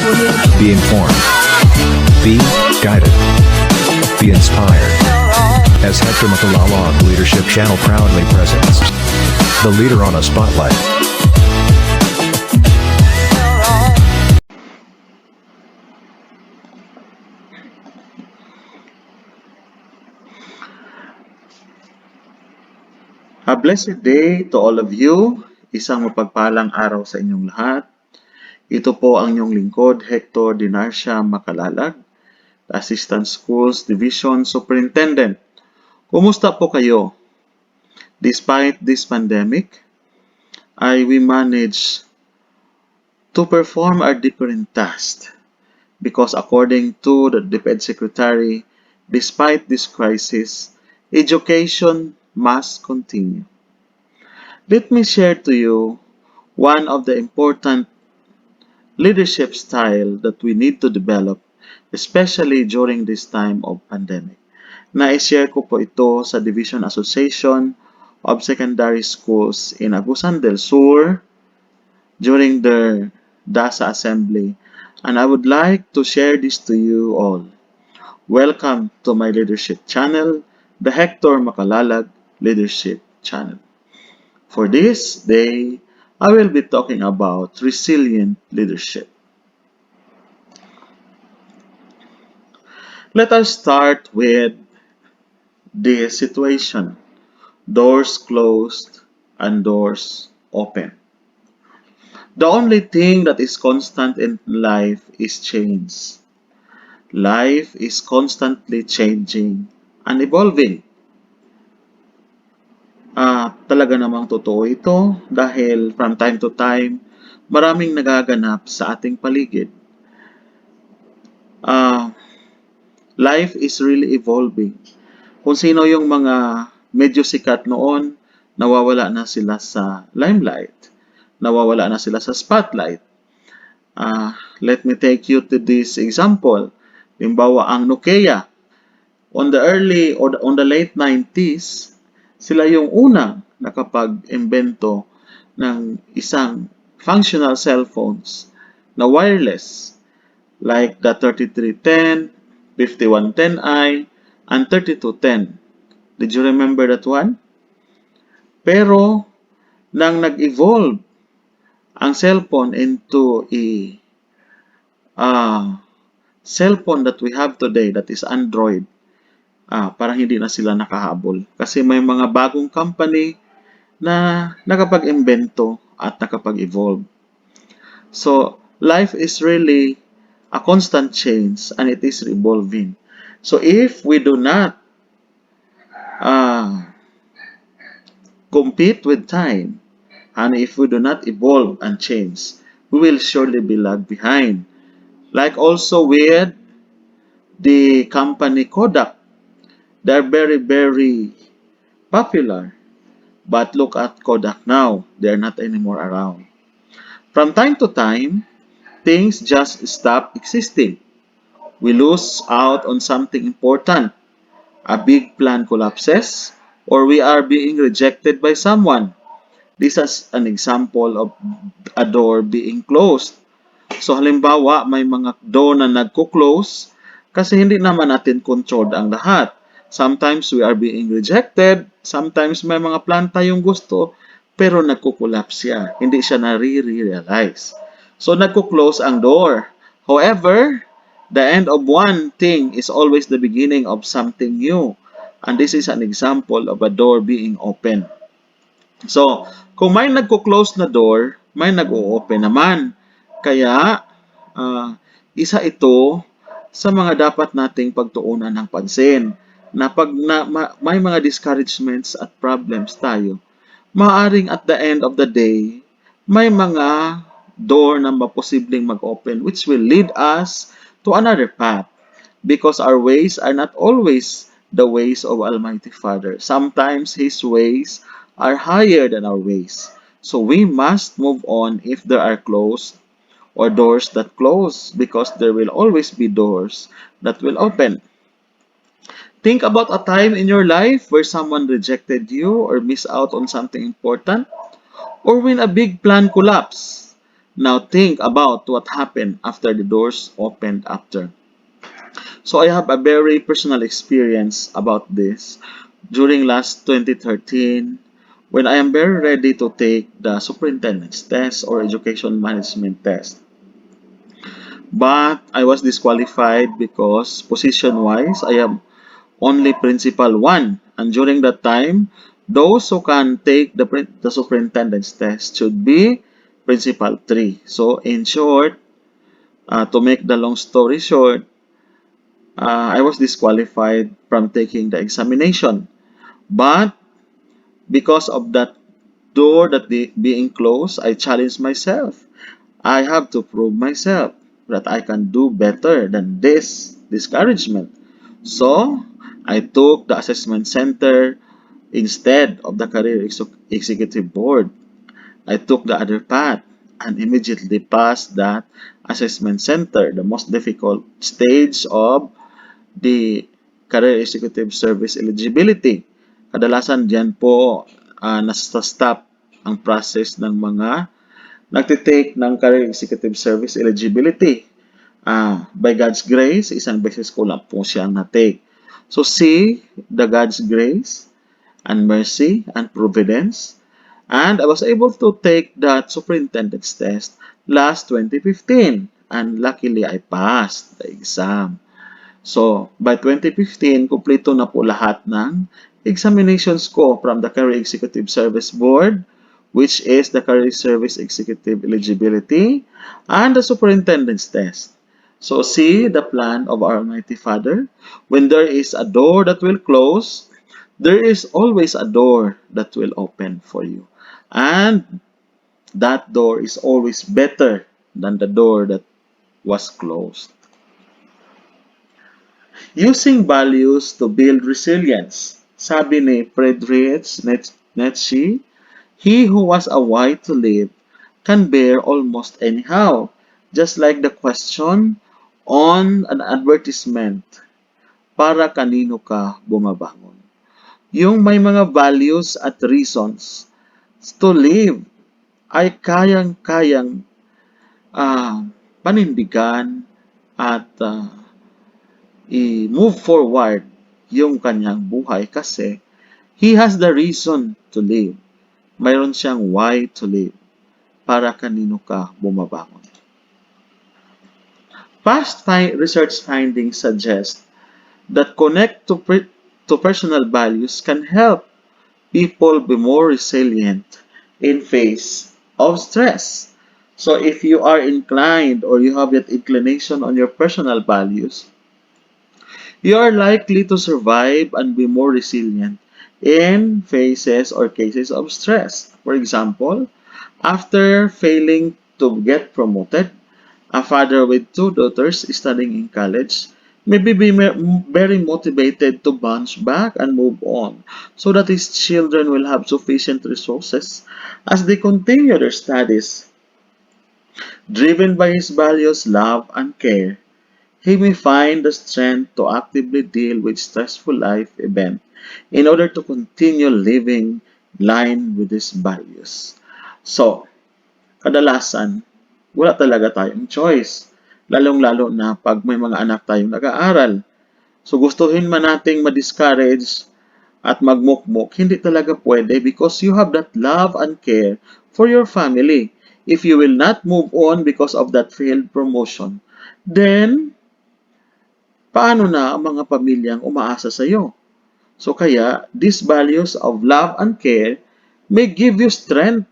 Be informed. Be guided. Be inspired. As HECTOR MACALALAG Leadership Channel proudly presents the leader on a spotlight. A blessed day to all of you. Isang mapagpalang araw sa inyong lahat. Ito po ang inyong lingkod, Hector Nietzsche Macalalag, Assistant Schools Division Superintendent. Kumusta po kayo? Despite this pandemic, we manage to perform our different tasks because according to the DepEd Secretary, despite this crisis, education must continue. Let me share to you one of the important leadership style that we need to develop, especially during this time of pandemic. Na-share ko po ito sa Division Association of Secondary Schools in Agusan del Sur during their DASA Assembly, and I would like to share this to you all. Welcome to my leadership channel, the HECTOR MACALALAG Leadership Channel. For this day, I will be talking about resilient leadership. Let us start with the situation. Doors closed and doors open. The only thing that is constant in life is change. Life is constantly changing and evolving. Talaga namang totoo ito dahil from time to time, maraming nagaganap sa ating paligid. Life is really evolving. Kung sino yung mga medyo sikat noon, nawawala na sila sa limelight. Nawawala na sila sa spotlight. Let me take you to this example. Limbawa, ang Nokia. On the late 90s, sila yung unang nakapag-imbento ng isang functional cellphones na wireless like the 3310, 5110i, and 3210. Did you remember that one? Pero, nang nag-evolve ang cellphone into a cellphone that we have today that is Android, parang hindi na sila nakahabol. Kasi may mga bagong company na nakapag-imbento at nakapag-evolve. So, life is really a constant change and it is evolving. So, if we do not compete with time and if we do not evolve and change, we will surely be lag behind. Like also with the company Kodak. They're very, very popular. But look at Kodak now. They're not anymore around. From time to time, things just stop existing. We lose out on something important. A big plan collapses, or we are being rejected by someone. This is an example of a door being closed. So halimbawa, may mga door na nagko-close kasi hindi naman natin controlled ang lahat. Sometimes we are being rejected. Sometimes may mga plan tayong gusto, pero nagko-collapse siya. Hindi siya na-realize. So, nagko-close ang door. However, the end of one thing is always the beginning of something new. And this is an example of a door being open. So, kung may nagko-close na door, may nag-o-open naman. Kaya, isa ito sa mga dapat nating pagtuunan ng pansin. Na pag may mga discouragements at problems tayo, maaring at the end of the day, may mga door na maposibleng mag-open which will lead us to another path because our ways are not always the ways of Almighty Father. Sometimes His ways are higher than our ways. So we must move on if there are closed or doors that close because there will always be doors that will open. Think about a time in your life where someone rejected you or missed out on something important, or when a big plan collapsed. Now think about what happened after the doors opened after. So I have a very personal experience about this during last 2013 when I am very ready to take the superintendent's test or education management test. But I was disqualified because position-wise, I am only principal 1. And during that time, those who can take the superintendent's test should be principal 3. So in short, to make the long story short, I was disqualified from taking the examination. But because of that door being closed, I challenged myself. I have to prove myself that I can do better than this discouragement. So, I took the assessment center instead of the career executive board. I took the other path and immediately passed that assessment center, the most difficult stage of the career executive service eligibility. Kadalasan diyan po nasa-stop ang process ng mga nagtitake ng career executive service eligibility. By God's grace, isang beses ko lang po siyang na-take. So see the God's grace and mercy and providence. And I was able to take that superintendent's test last 2015. And luckily, I passed the exam. So, by 2015, kumpleto na po lahat ng examinations ko from the Career Executive Service Board, which is the Career Service Executive Eligibility, and the Superintendent's Test. So, see the plan of our Almighty Father. When there is a door that will close, there is always a door that will open for you. And that door is always better than the door that was closed. Using values to build resilience. Sabi ni Fredrich Nietzsche, he who was a why to live can bear almost anyhow. Just like the question on an advertisement, para kanino ka bumabangon? Yung may mga values at reasons to live ay kayang-kayang panindigan at i-move forward yung kanyang buhay kasi he has the reason to live. Mayroon siyang why to live. Para kanino ka bumabangon. Past research findings suggest that connect to personal values can help people be more resilient in face of stress. So if you are inclined or you have that inclination on your personal values, you are likely to survive and be more resilient in phases or cases of stress. For example, after failing to get promoted, a father with 2 daughters studying in college may be very motivated to bounce back and move on so that his children will have sufficient resources as they continue their studies. Driven by his values, love, and care, he may find the strength to actively deal with stressful life events in order to continue living in line with his values. So, kadalasan, wala talaga tayong choice. Lalong-lalo na pag may mga anak tayong nag-aaral. So, gustuhin man nating ma-discourage at magmukmuk, hindi talaga pwede because you have that love and care for your family. If you will not move on because of that failed promotion, then paano na ang mga pamilyang umaasa sa iyo? So kaya, these values of love and care may give you strength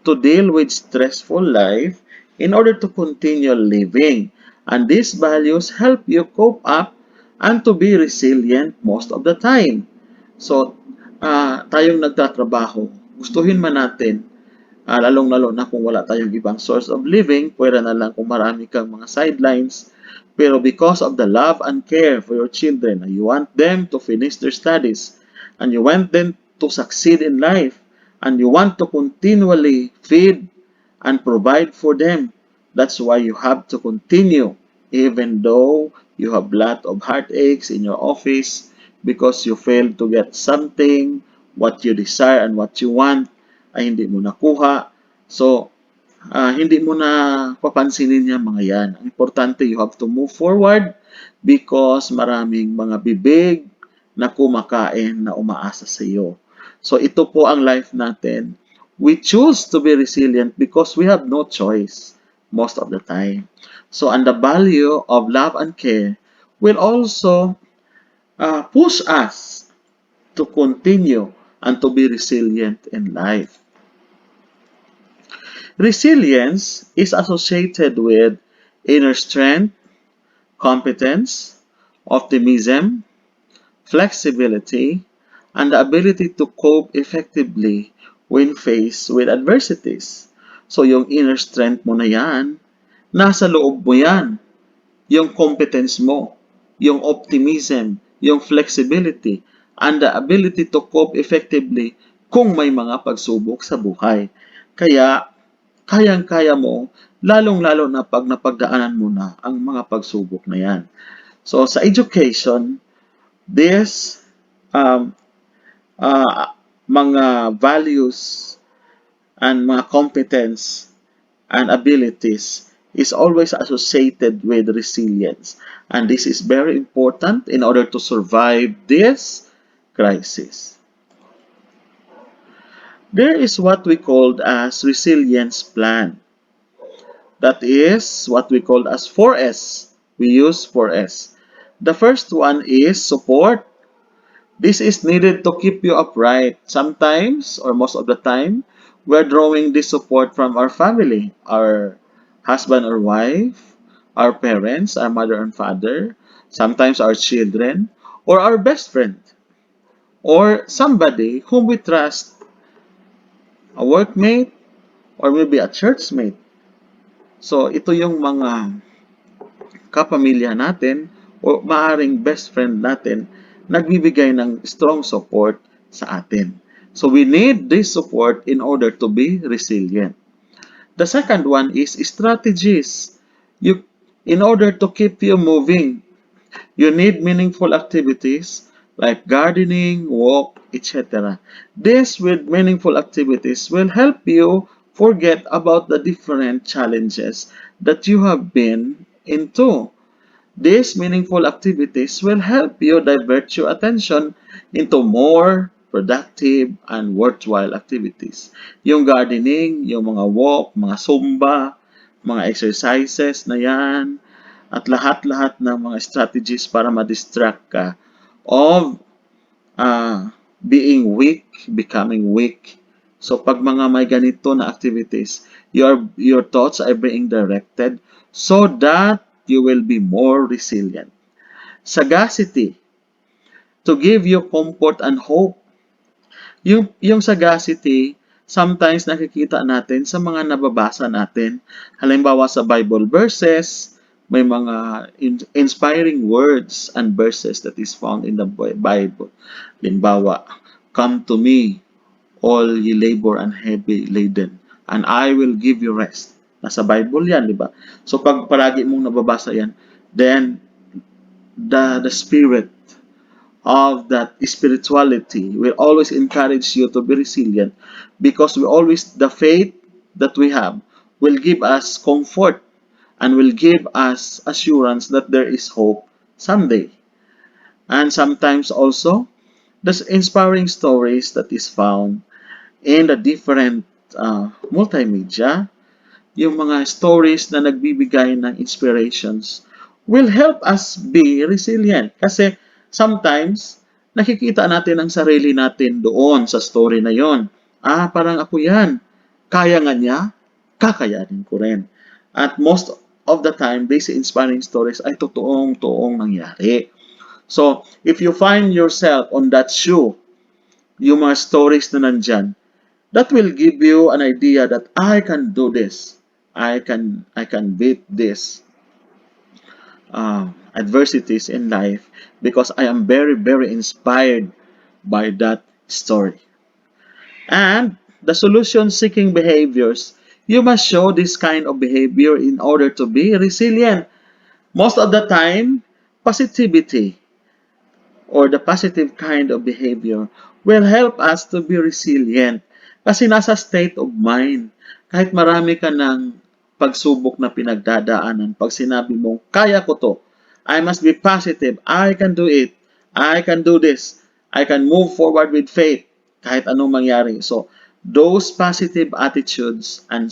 to deal with stressful life in order to continue living. And these values help you cope up and to be resilient most of the time. So, tayong nagtatrabaho, gustuhin man natin, lalong-lalo na kung wala tayong ibang source of living, pwera na lang kung marami kang mga sidelines. Pero because of the love and care for your children, you want them to finish their studies, and you want them to succeed in life, and you want to continually feed and provide for them. That's why you have to continue, even though you have a lot of heartaches in your office because you failed to get something, what you desire and what you want ay hindi mo nakuha. So, hindi mo na papansinin yan mga yan. Ang importante, you have to move forward because maraming mga bibig na kumakain na umaasa sa iyo. So ito po ang life natin. We choose to be resilient because we have no choice most of the time. So and the value of love and care will also push us to continue and to be resilient in life. Resilience is associated with inner strength, competence, optimism, flexibility, and the ability to cope effectively when faced with adversities. So yung inner strength mo na yan, nasa loob mo yan. Yung competence mo, yung optimism, yung flexibility, and the ability to cope effectively kung may mga pagsubok sa buhay. Kaya kayang-kaya mo, lalong-lalo na pag napagdaanan mo na ang mga pagsubok na yan. So, sa education, this um, mga values and mga competence and abilities is always associated with resilience. And this is very important in order to survive this crisis. There is what we called as resilience plan. That is what we call as 4S. We use 4S. The first one is support. This is needed to keep you upright. Sometimes, or most of the time, we're drawing this support from our family, our husband or wife, our parents, our mother and father, sometimes our children, or our best friend, or somebody whom we trust, a workmate, or maybe a churchmate. So, ito yung mga kapamilya natin o maaring best friend natin nagbibigay ng strong support sa atin. So we need this support in order to be resilient. The second one is strategies. In order to keep you moving, you need meaningful activities like gardening, walk, etc. This with meaningful activities will help you forget about the different challenges that you have been into. These meaningful activities will help you divert your attention into more productive and worthwhile activities. Yung gardening, yung mga walk, mga zumba, mga exercises na yan, at lahat-lahat ng mga strategies para ma-distract ka of being weak, becoming weak. So pag mga may ganito na activities, your thoughts are being directed so that you will be more resilient. Sagacity, to give you comfort and hope. Yung sagacity, sometimes nakikita natin sa mga nababasa natin. Halimbawa sa Bible verses, may mga inspiring words and verses that is found in the Bible. Halimbawa, come to me, all ye labor and heavy laden, and I will give you rest. Nasa Bible yan, di ba? So pag palagi mong nababasa yan, then the spirit of that spirituality will always encourage you to be resilient because the faith that we have will give us comfort and will give us assurance that there is hope someday. And sometimes also, the inspiring stories that is found in the different multimedia, yung mga stories na nagbibigay ng inspirations will help us be resilient. Kasi sometimes, nakikita natin ang sarili natin doon sa story na yon. Parang ako yan. Kaya nga niya, kakayanin ko rin. At most of the time, these inspiring stories ay totoong nangyari. So, if you find yourself on that shoe, yung mga stories na nandyan, that will give you an idea that I can do this. I can beat this adversities in life because I am very inspired by that story. And the solution-seeking behaviors, you must show this kind of behavior in order to be resilient. Most of the time, positivity or the positive kind of behavior will help us to be resilient kasi nasa state of mind Kahit marami ka ng pagsubok na pinagdadaanan, pag sinabi mo, kaya ko to, I must be positive, I can do it, I can do this, I can move forward with faith, kahit anong mangyari. So, those positive attitudes and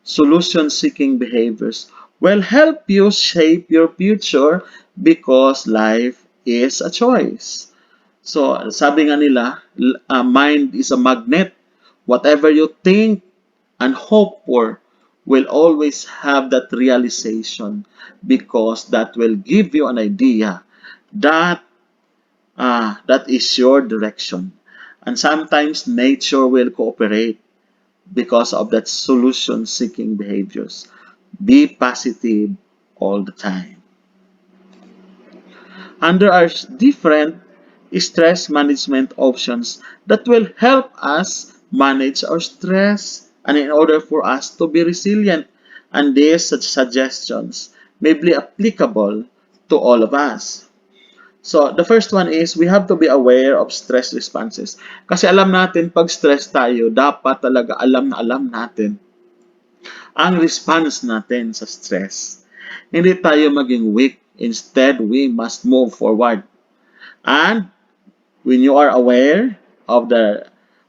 solution-seeking behaviors will help you shape your future because life is a choice. So, sabi nga nila, mind is a magnet. Whatever you think and hope for will always have that realization because that will give you an idea that that is your direction. And sometimes nature will cooperate because of that solution-seeking behaviors. Be positive all the time. And there are different stress management options that will help us manage our stress and in order for us to be resilient. And these suggestions may be applicable to all of us. So, the first one is we have to be aware of stress responses. Kasi alam natin, pag stress tayo, dapat talaga alam na alam natin ang response natin sa stress. Hindi tayo maging weak. Instead, we must move forward. And when you are aware of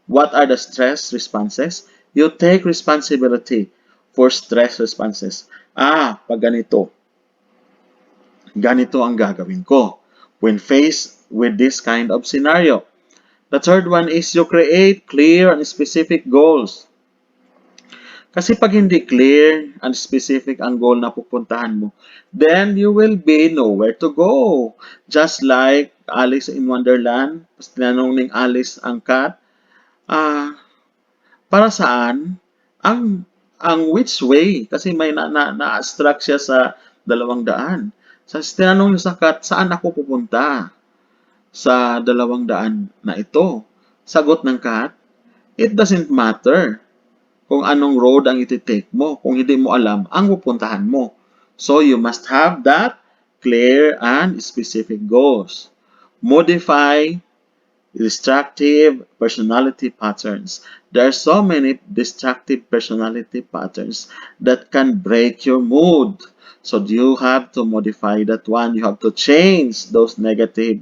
what are the stress responses, you take responsibility for stress responses. Pag ganito ang gagawin ko when faced with this kind of scenario. The third one is you create clear and specific goals. Kasi pag hindi clear and specific ang goal na pupuntahan mo, then you will be nowhere to go. Just like Alice in Wonderland, tinanong ning Alice ang cat, para saan? Ang which way? Kasi may na-abstract siya sa 200. So, tinanong niya sa cat, saan ako pupunta? Sa 200 na ito. Sagot ng cat, it doesn't matter kung anong road ang iti-take mo. Kung hindi mo alam, ang pupuntahan mo. So, you must have that clear and specific goals. Modify destructive personality patterns. There are so many destructive personality patterns that can break your mood. So, you have to modify that one. You have to change those negative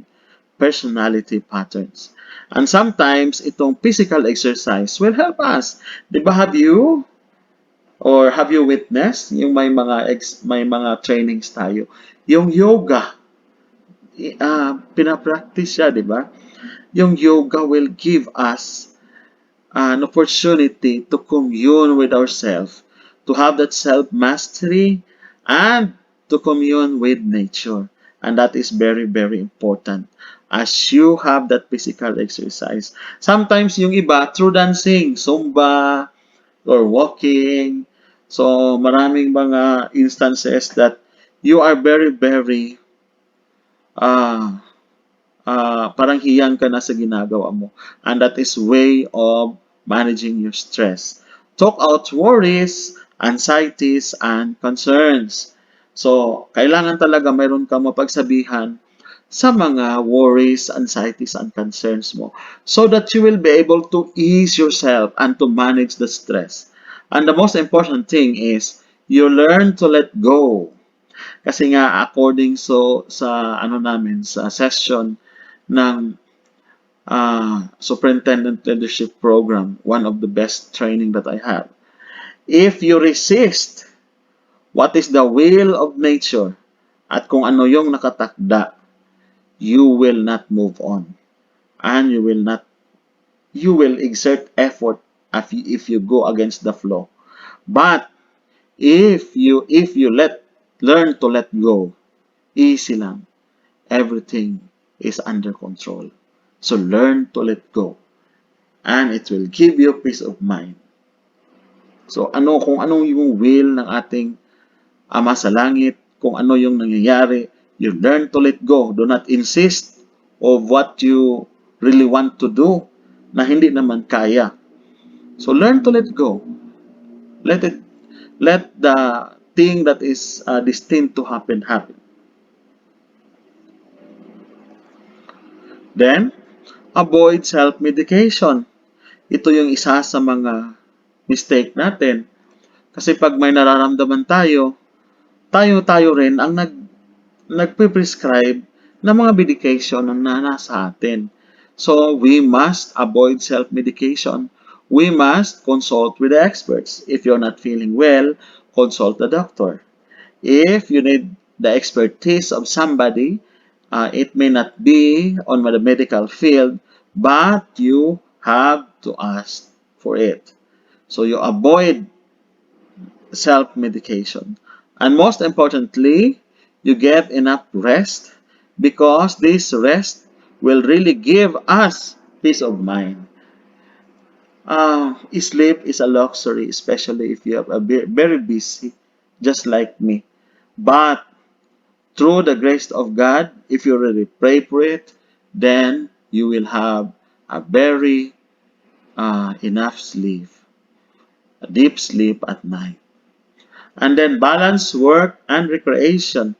personality patterns. And sometimes, itong physical exercise will help us. Diba, have you witnessed yung may mga trainings tayo? Yung yoga, pinapractice siya, diba? Yung yoga will give us an opportunity to commune with ourselves, to have that self-mastery, and to commune with nature. And that is very, very important as you have that physical exercise. Sometimes yung iba, through dancing, Zumba, or walking. So, maraming mga instances that you are very, very parang hiyang ka na sa ginagawa mo. And that is way of managing your stress. Talk out worries, anxieties, and concerns. So, kailangan talaga mayroon kang mapagsabihan sa mga worries, anxieties, and concerns mo so that you will be able to ease yourself and to manage the stress. And the most important thing is you learn to let go. Kasi nga according sa sa session ng Superintendent Leadership Program, one of the best training that I have. If you resist what is the will of nature at kung ano yung nakatakda, you will not move on. And you will exert effort if you go against the flow. But if you learn to let go, easy lang. Everything is under control. So learn to let go. And it will give you peace of mind. So kung anong yung will ng ating Ama sa Langit, kung ano yung nangyayari, you learn to let go. Do not insist of what you really want to do na hindi naman kaya. So learn to let go. Let the thing that is destined to happen. Then, avoid self-medication. Ito yung isa sa mga mistake natin. Kasi pag may nararamdaman tayo, tayo rin ang nagpe-prescribe ng mga medication na nasa atin. So, we must avoid self-medication. We must consult with the experts. If you're not feeling well, consult the doctor. If you need the expertise of somebody, it may not be on the medical field, but you have to ask for it. So you avoid self-medication. And most importantly, you get enough rest because this rest will really give us peace of mind. Sleep is a luxury, especially if you are very busy, just like me. But through the grace of God, if you really pray for it, then you will have a very enough sleep, a deep sleep at night. And then balance work and recreation.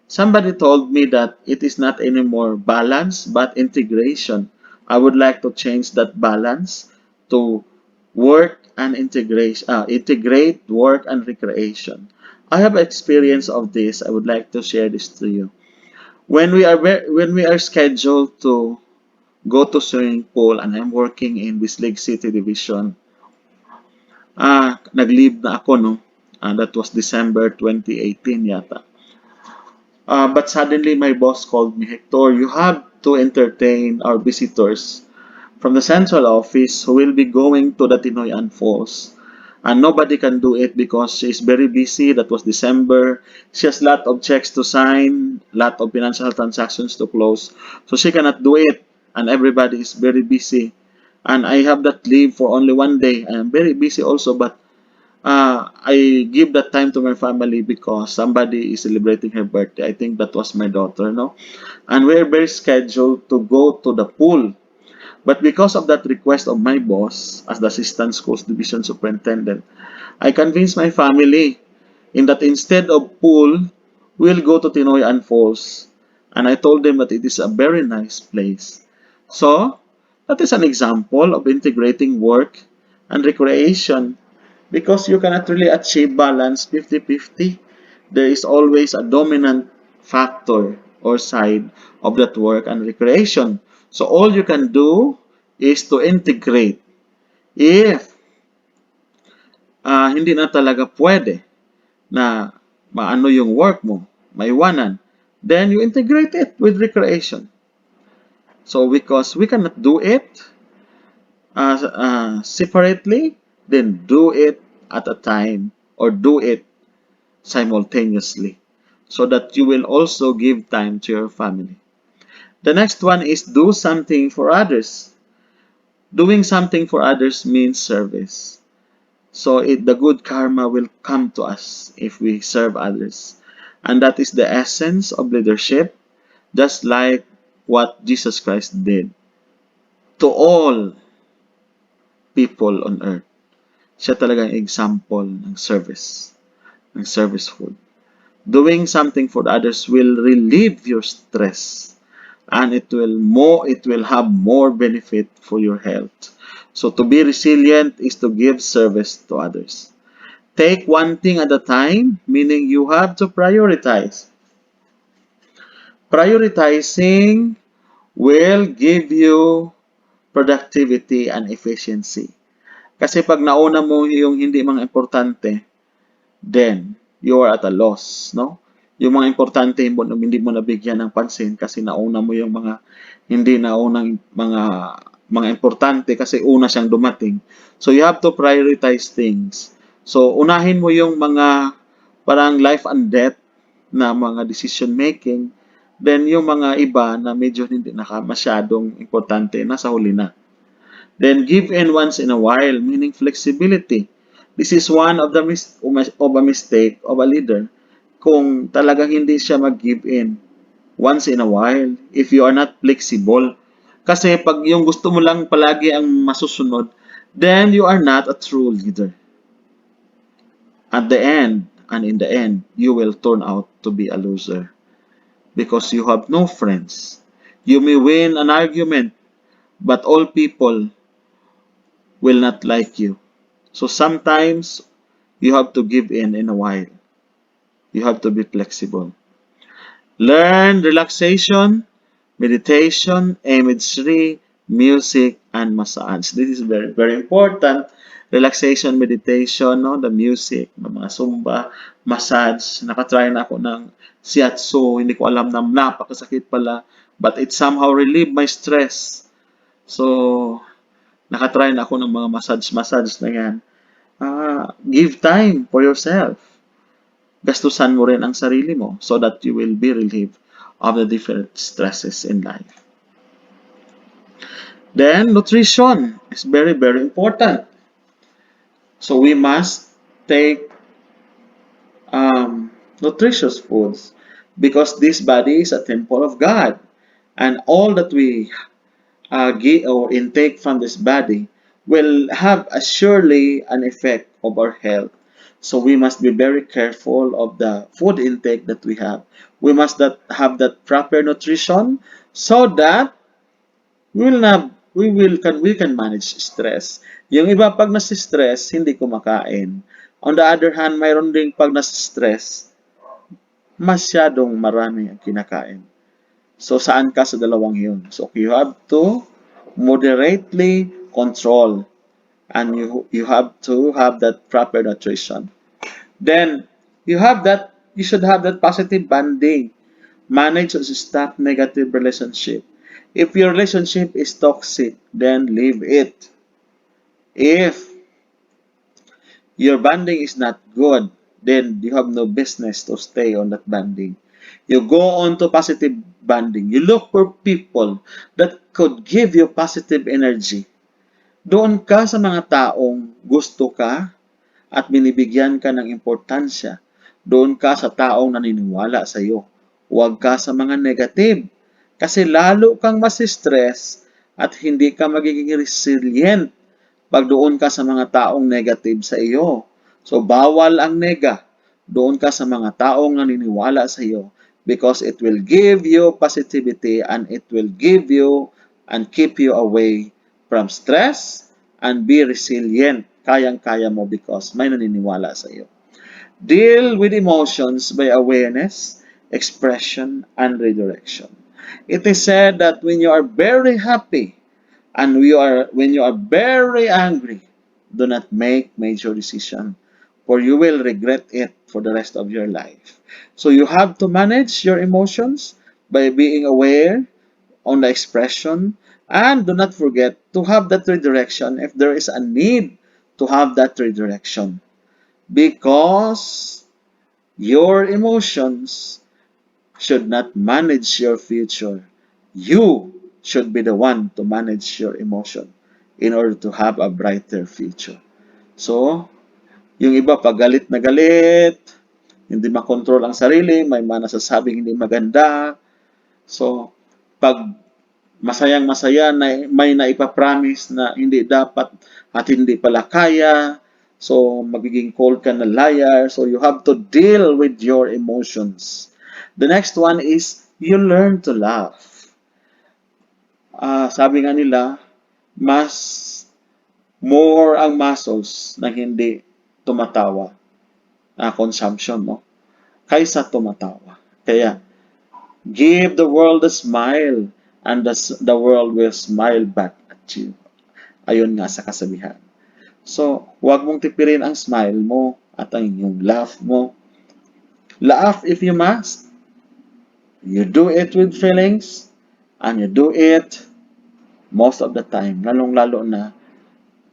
Somebody told me that it is not anymore balance but integration. I would like to change that balance to work and integrate work and recreation. I have experience of this. I would like to share this to you. When we are scheduled to go to swimming pool and I'm working in Bislig City Division, nag-leave na ako, no? That was December 2018 yata. But suddenly my boss called me, Hector, you have to entertain our visitors from the central office who will be going to the Tinoyan Falls. And nobody can do it because she's very busy. That was December. She has lot of checks to sign, lot of financial transactions to close. So she cannot do it. And everybody is very busy. And I have that leave for only one day. I am very busy also, but I give that time to my family because somebody is celebrating her birthday. I think that was my daughter, no? And we're very scheduled to go to the pool. But because of that request of my boss as the Assistant Schools Division Superintendent, I convinced my family in that instead of pool, we'll go to Tinoyan Falls. And I told them that it is a very nice place. So, that is an example of integrating work and recreation because you cannot really achieve balance 50-50. There is always a dominant factor or side of that work and recreation. So all you can do is to integrate. If hindi na talaga pwede na maano yung work mo, maiwanan, then you integrate it with recreation. So because we cannot do it separately, then do it at a time or do it simultaneously so that you will also give time to your family. The next one is do something for others. Doing something for others means service. So the good karma will come to us if we serve others. And that is the essence of leadership, just like what Jesus Christ did to all people on earth. Siya talagang example ng serviceful. Doing something for others will relieve your stress and it will have more benefit for your health. So to be resilient is to give service to others. Take one thing at a time, meaning you have to prioritize. Prioritizing will give you productivity and efficiency. Kasi pag nauna mo yung hindi mga importante, then you are at a loss, no? Yung mga importante hindi mo nabigyan ng pansin kasi nauna mo yung mga hindi naunang mga importante kasi una siyang dumating. So you have to prioritize things. So unahin mo yung mga parang life and death na mga decision making, then yung mga iba na medyo hindi masyadong importante nasa huli na. Then give in once in a while, meaning flexibility. This is one of the of a mistake of a leader. Kung talagang hindi siya mag-give in once in a while, if you are not flexible. Kasi pag yung gusto mo lang palagi ang masusunod, then you are not a true leader. At the end, and in the end, you will turn out to be a loser. Because you have no friends. You may win an argument, but all people will not like you. So sometimes you have to give in a while. You have to be flexible. Learn relaxation, meditation, imagery, music, and massage. This is very, very important. Relaxation, meditation, no? The music, mga zumba, massage. Nakatry na ako ng shiatsu. Hindi ko alam na napakasakit pala. But it somehow relieve my stress. So, nakatry na ako ng mga massage na yan. Give time for yourself. Gastusan mo rin ang sarili mo so that you will be relieved of the different stresses in life. Then, nutrition is very, very important. So, we must take nutritious foods because this body is a temple of God. And all that we give or intake from this body will have surely an effect of our health. So we must be very careful of the food intake that we have. We must have that proper nutrition so that we can manage stress. Yung iba pag nasi-stress, hindi kumakain. On the other hand, mayroon ding pag nasi-stress, masyadong marami ang kinakain. So, saan ka sa dalawang yun? So, you have to moderately control and you have to have that proper nutrition. Then, you should have that positive bonding. Manage or stop negative relationship. If your relationship is toxic, then leave it. If your bonding is not good, then you have no business to stay on that bonding. You go on to positive bonding. You look for people that could give you positive energy. Doon ka sa mga taong gusto ka at binibigyan ka ng importansya. Doon ka sa taong naniniwala sa iyo. Huwag ka sa mga negative. Kasi lalo kang masistress at hindi ka magiging resilient pag doon ka sa mga taong negative sa iyo. So, bawal ang nega. Doon ka sa mga taong naniniwala sa iyo because it will give you positivity and it will give you and keep you away from stress and be resilient. Kayang-kaya mo because may naniniwala sa iyo. Deal with emotions by awareness, expression, and redirection. It is said that when you are very happy and when you are very angry, do not make major decisions, for you will regret it for the rest of your life. So you have to manage your emotions by being aware on the expression, and do not forget to have that redirection if there is a need to have that redirection. Because your emotions should not manage your future. You should be the one to manage your emotion in order to have a brighter future. So, yung iba pag galit na galit, hindi makontrol ang sarili, may mga nasasabing hindi maganda. So, pag masayang masaya na may naipapromise na hindi dapat at hindi pala kaya, so magiging cold ka na liar. So, you have to deal with your emotions. The next one is, you learn to laugh. Sabi nga nila, more ang muscles na hindi tumatawa, consumption, no? Kaysa tumatawa. Kaya, give the world a smile and the world will smile back at you. Ayun nga sa kasabihan. So, huwag mong tipirin ang smile mo at ang yung laugh mo. Laugh if you must. You do it with feelings and you do it most of the time. Lalong-lalo na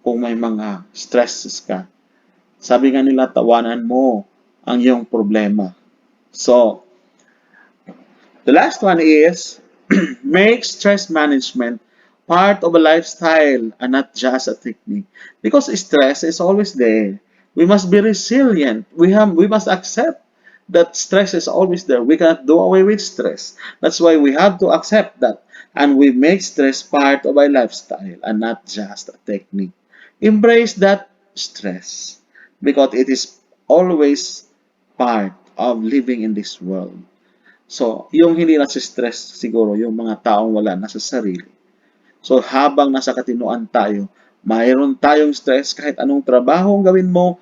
kung may mga stresses ka. Sabi nga nila, tawanan mo ang iyong problema. So, the last one is, make stress management part of a lifestyle and not just a technique. Because stress is always there. We must be resilient. We must accept that stress is always there. We cannot do away with stress. That's why we have to accept that. And we make stress part of our lifestyle and not just a technique. Embrace that stress because it is always part of living in this world. So, yung hindi nasa-stress siguro, yung mga taong wala na sa sarili. So, habang nasa katinuan tayo, mayroon tayong stress kahit anong trabaho gawin mo,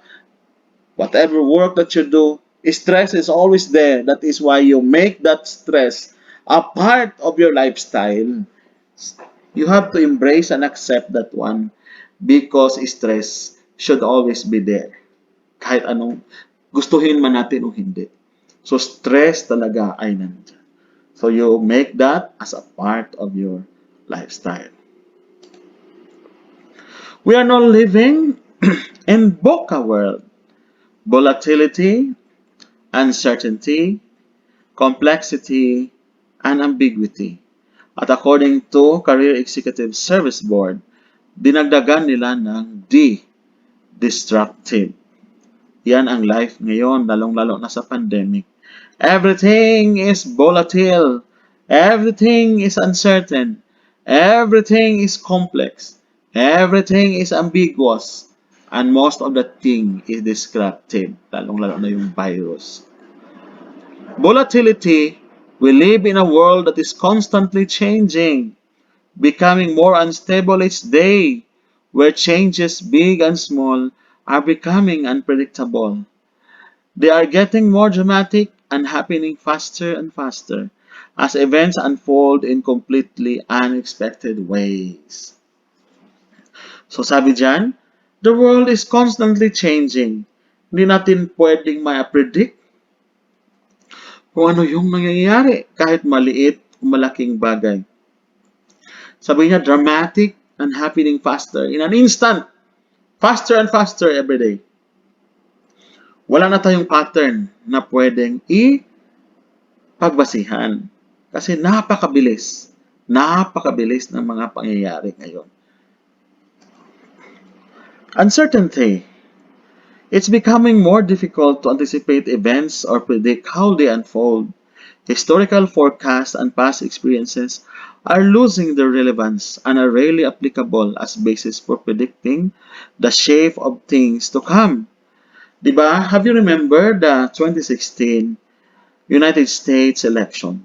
Whatever work that you do, stress is always there. That is why you make that stress a part of your lifestyle. You have to embrace and accept that one because stress should always be there. Kahit anong gustuhin man natin o hindi. So stress talaga ay nandyan. So you make that as a part of your lifestyle. We are now living in VUCA world. Volatility, uncertainty, complexity, and ambiguity. At according to Career Executive Service Board, dinagdagan nila ng disruptive. Yan ang life ngayon, lalong-lalo na sa pandemic. Everything is volatile. Everything is uncertain. Everything is complex. Everything is ambiguous. And most of the thing is disruptive, lalong-lalo na yung virus. Volatility, we live in a world that is constantly changing, becoming more unstable each day, where changes big and small are becoming unpredictable. They are getting more dramatic and happening faster and faster as events unfold in completely unexpected ways. So sabi dyan, the world is constantly changing. Hindi natin pwedeng ma-predict kung ano yung nangyayari kahit maliit o malaking bagay. Sabi niya, dramatic and happening faster in an instant. Faster and faster every day. Wala na tayong pattern na pwedeng pagbasihan. Kasi napakabilis. Napakabilis ng mga pangyayari ngayon. Uncertainty. It's becoming more difficult to anticipate events or predict how they unfold. Historical forecasts and past experiences are losing their relevance and are rarely applicable as basis for predicting the shape of things to come. Diba? Have you remembered the 2016 United States election?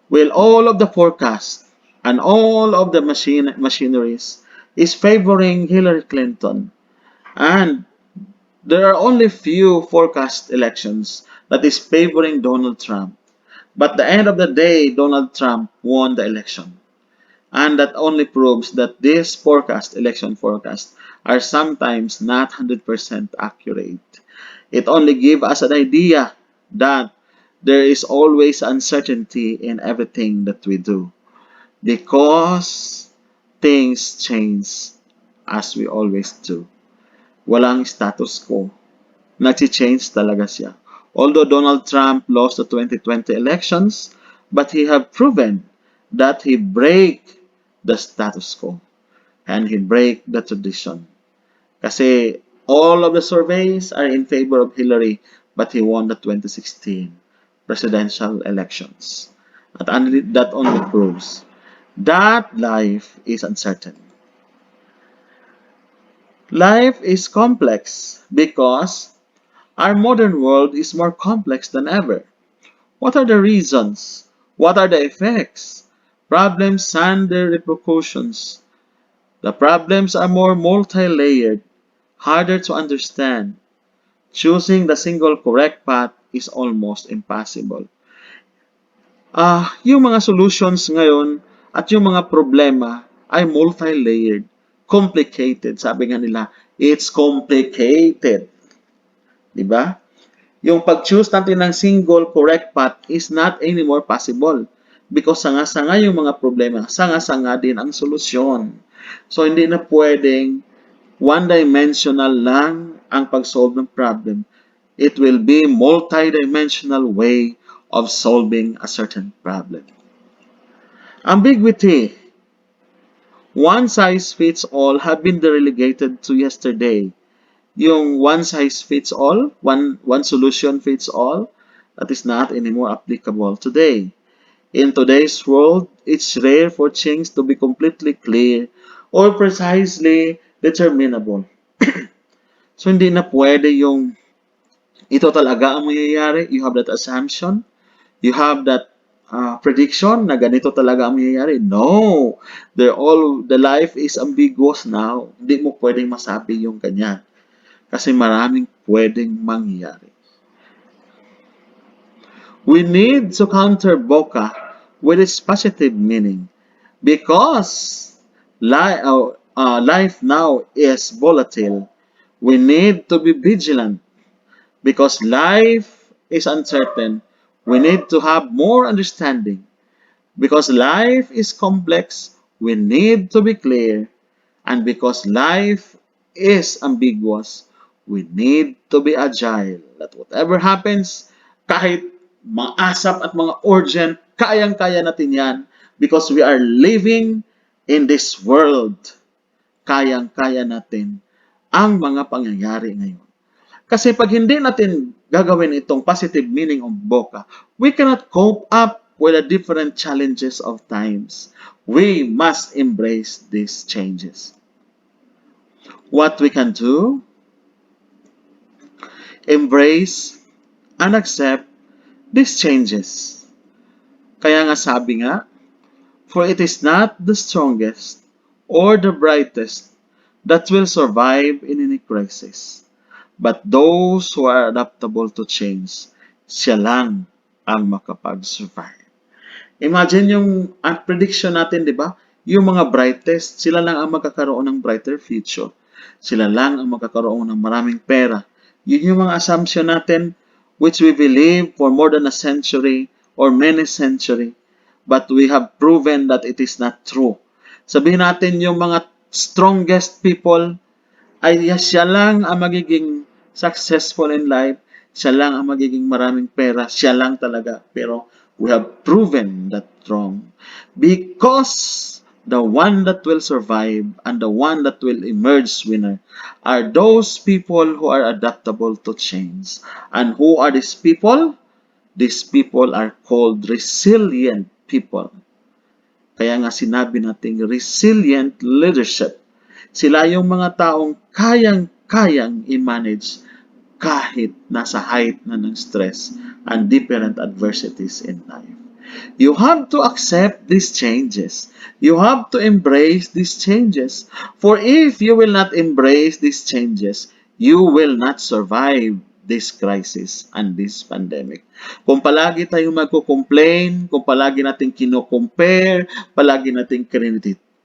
Well, all of the forecasts and all of the machineries is favoring Hillary Clinton. And there are only few forecast elections that is favoring Donald Trump. But at the end of the day, Donald Trump won the election. And that only proves that these election forecasts, are sometimes not 100% accurate. It only gives us an idea that there is always uncertainty in everything that we do. Because things change as we always do. Walang status quo. Nag-change talaga siya. Although Donald Trump lost the 2020 elections, but he have proven that he break the status quo and he break the tradition. Kasi all of the surveys are in favor of Hillary, but he won the 2016 presidential elections. At that only proves that life is uncertain. Life is complex because our modern world is more complex than ever. What are the reasons? What are the effects? Problems and their repercussions. The problems are more multi-layered, harder to understand. Choosing the single correct path is almost impossible. Yung mga solutions ngayon at yung mga problema ay multi-layered, complicated. Sabi nga nila, it's complicated. Diba? Yung pag-choose natin ng single correct path is not anymore possible because sanga-sanga yung mga problema, sanga-sanga din ang solusyon. So, hindi na pwedeng one-dimensional lang ang pag-solve ng problem. It will be multi-dimensional way of solving a certain problem. Ambiguity. One size fits all have been relegated to yesterday. Yung one size fits all, one solution fits all, that is not anymore applicable today. In today's world, it's rare for things to be completely clear or precisely determinable. So, hindi na pwede yung ito talaga ang mangyayari. You have that assumption. You have that prediction na ganito talaga ang mangyayari. No! The life is ambiguous now. Hindi mo pwedeng masabi yung ganyan. Kasi maraming pwedeng mangyari. We need to counter VUCA with its positive meaning because life now is volatile. We need to be vigilant because life is uncertain. We need to have more understanding. Because life is complex, we need to be clear. And because life is ambiguous, we need to be agile. That whatever happens, kahit mga asap at mga urgent, kayang-kaya natin yan because we are living in this world. Kayang-kaya natin ang mga pangyayari ngayon. Kasi pag hindi natin gagawin itong positive meaning of VUCA, we cannot cope up with the different challenges of times. We must embrace these changes. What we can do? Embrace and accept these changes. Kaya nga sabi nga, for it is not the strongest or the brightest that will survive in any crisis, but those who are adaptable to change, siya lang ang makapag-survive. Imagine yung prediction natin, di ba? Yung mga brightest, sila lang ang magkakaroon ng brighter future. Sila lang ang magkakaroon ng maraming pera. Yun yung mga assumption natin which we believe for more than a century or many century. But we have proven that it is not true. Sabihin natin yung mga strongest people ay siya lang ang magiging successful in life, siya lang ang magiging maraming pera, siya lang talaga. Pero we have proven that wrong. Because the one that will survive and the one that will emerge winner are those people who are adaptable to change. And who are these people? These people are called resilient people. Kaya nga sinabi nating resilient leadership. Sila yung mga taong kayang-kayang i-manage kahit nasa height na ng stress and different adversities in life. You have to accept these changes. You have to embrace these changes. For if you will not embrace these changes, you will not survive this crisis and this pandemic. Kung palagi tayong magko-complain, kung palagi natin kino-compare, palagi natin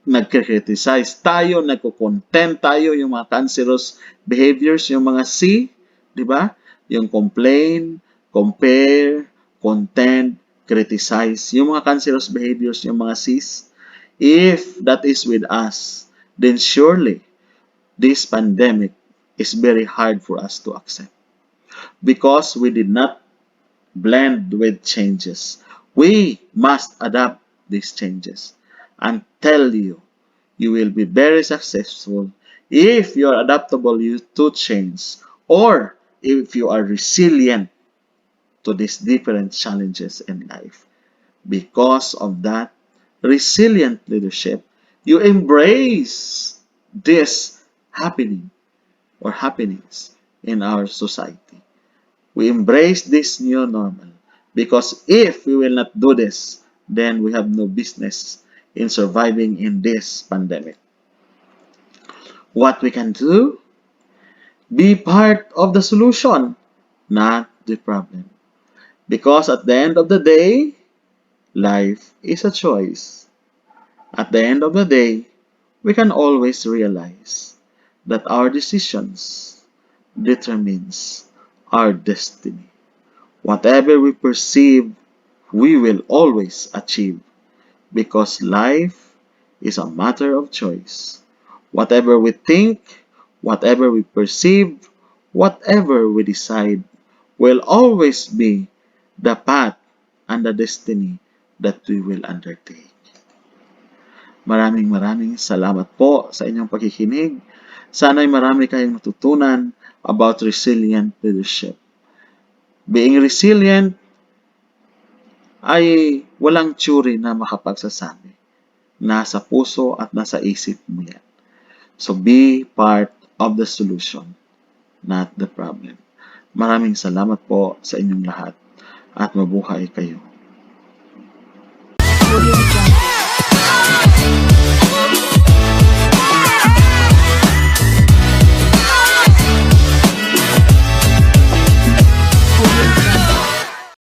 nagkriticize tayo, nagko-content tayo, yung mga cancerous behaviors, yung mga C, di ba? Yung complain, compare, content, criticize, yung mga cancerous behaviors, yung mga C's. If that is with us, then surely this pandemic is very hard for us to accept. Because we did not blend with changes. We must adapt these changes. And tell you, you will be very successful if you are adaptable to change or if you are resilient to these different challenges in life. Because of that resilient leadership, you embrace this happening or happenings in our society. We embrace this new normal because if we will not do this, then we have no business in surviving in this pandemic. What we can do? Be part of the solution, not the problem. Because at the end of the day, life is a choice. At the end of the day, we can always realize that our decisions determines our destiny. Whatever we perceive, we will always achieve because life is a matter of choice. Whatever we think, whatever we perceive, whatever we decide will always be the path and the destiny that we will undertake. Maraming salamat po sa inyong pakikinig. Sana'y marami kayong natutunan about resilient leadership. Being resilient ay walang tsuri na makapagsasabi. Nasa puso at nasa isip mo yan. So be part of the solution, not the problem. Maraming salamat po sa inyong lahat at mabuhay kayo.